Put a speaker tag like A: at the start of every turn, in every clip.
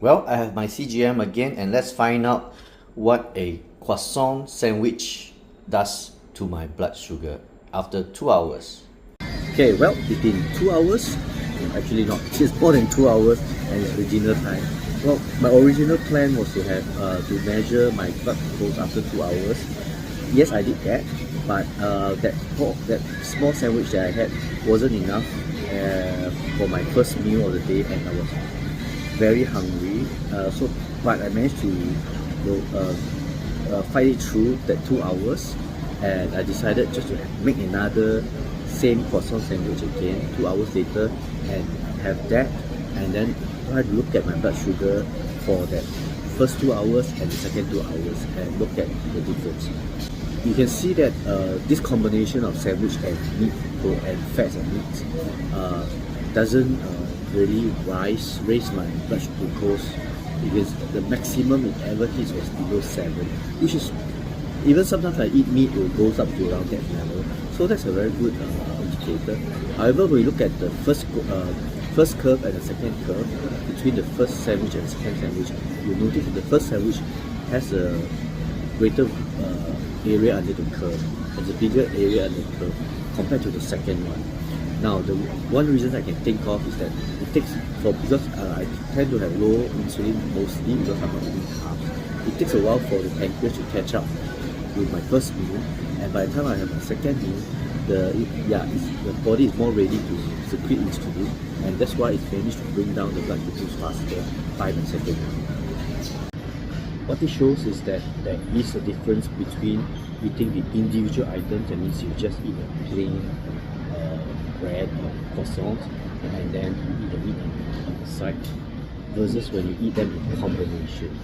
A: Well, I have my CGM again, and let's find out what a croissant sandwich does to my blood sugar after 2 hours.
B: Okay, well, it's been 2 hours. Actually not, it's more than 2 hours and it's dinner time. Well, my original plan was to have to measure my blood glucose after 2 hours. Yes, I did that, but that small sandwich that I had wasn't enough for my first meal of the day, and I was very hungry. But I managed to fight it through that 2 hours, and I decided just to make another same croissant sandwich again 2 hours later and have that, and then try to look at my blood sugar for that first 2 hours and the second 2 hours and look at the difference. You can see that this combination of sandwich and meat and fats and meat doesn't really raise my blood glucose, because the maximum it ever hits was below 7, which is, even sometimes I eat meat, it goes up to around that level. So that's a very good indicator. However, when you look at the first curve and the second curve, between the first sandwich and the second sandwich, you notice that the first sandwich has a greater area under the curve, has a bigger area under the curve compared to the second one. Now, the one reason I can think of is that it takes, because I tend to have low insulin mostly because I'm not eating carbs, it takes a while for the pancreas to catch up with my first meal, and by the time I have my second meal, the body is more ready to secrete insulin, and that's why it managed to bring down the blood glucose faster by the second meal. What this shows is that there is a difference between eating the individual items, that means you just eat a plain bread or croissant and then you eat the meat on the side, versus when you eat them in combination.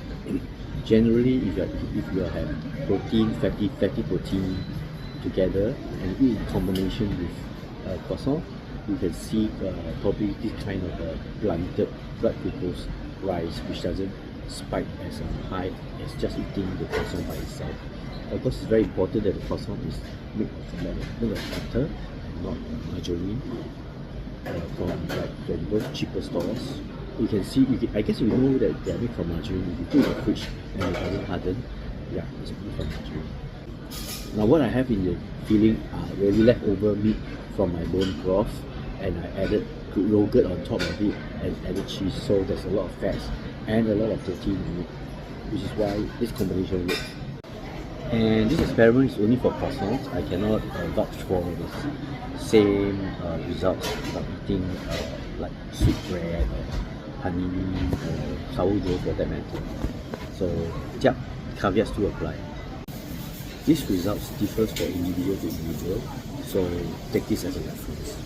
B: Generally, if you have protein, fatty protein together and eat in combination with croissant, you can see probably this kind of blunted blood glucose rise, which doesn't spike as high as just eating the croissant by itself. Of course, it's very important that the croissant is made of butter, not margarine, from like those cheaper stores. You can see, I guess you know that they are made from margarine. If you put it in the fridge and it doesn't harden, yeah, it's made from margarine. Now, what I have in the filling are really leftover meat from my bone broth, and I added yogurt on top of it and added cheese, so there's a lot of fats and a lot of protein in it, which is why this combination works. And this experiment is only for croissants. I cannot vouch for the same results from eating like sweet bread or honey or sourdough for that matter. So, yeah, caveats to apply. These results differ for individual to individual, so take this as a reference.